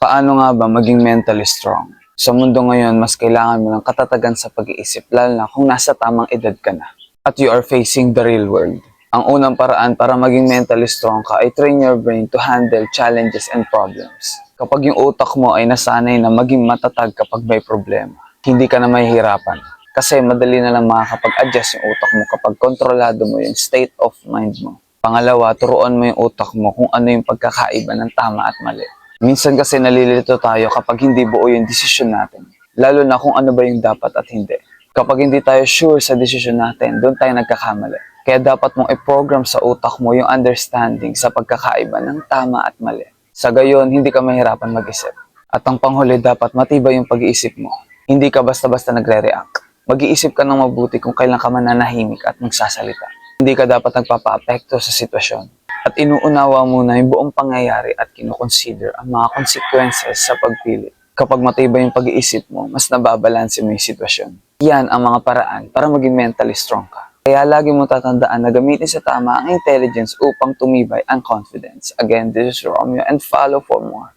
Paano nga ba maging mentally strong? Sa mundo ngayon, mas kailangan mo ng katatagan sa pag-iisip, lalo na kung nasa tamang edad ka na at you are facing the real world. Ang unang paraan para maging mentally strong ka ay train your brain to handle challenges and problems. Kapag yung utak mo ay nasanay na maging matatag kapag may problema, hindi ka na mahihirapan. Kasi madali na lang makakapag-adjust yung utak mo kapag kontrolado mo yung state of mind mo. Pangalawa, turuan mo yung utak mo kung ano yung pagkakaiba ng tama at mali. Minsan kasi nalilito tayo kapag hindi buo yung desisyon natin, lalo na kung ano ba yung dapat at hindi. Kapag hindi tayo sure sa desisyon natin, doon tayo nagkakamali. Kaya dapat mong i-program sa utak mo yung understanding sa pagkakaiba ng tama at mali. Sa gayon, hindi ka mahirapan mag-isip. At ang panghuli, dapat matibay yung pag-iisip mo. Hindi ka basta-basta nagre-react. Mag-iisip ka ng mabuti kung kailan ka mananahimik at magsasalita. Hindi ka dapat nagpapa-apekto sa sitwasyon. At inuunawa muna yung buong pangyayari at kinukonsider ang mga consequences sa pagpili. Kapag matibay yung pag-iisip mo, mas nababalanse mo yung sitwasyon. Yan ang mga paraan para maging mentally strong ka. Kaya lagi mo tatandaan na gamitin sa tama ang intelligence upang tumibay ang confidence. Again, this is Romeo and follow for more.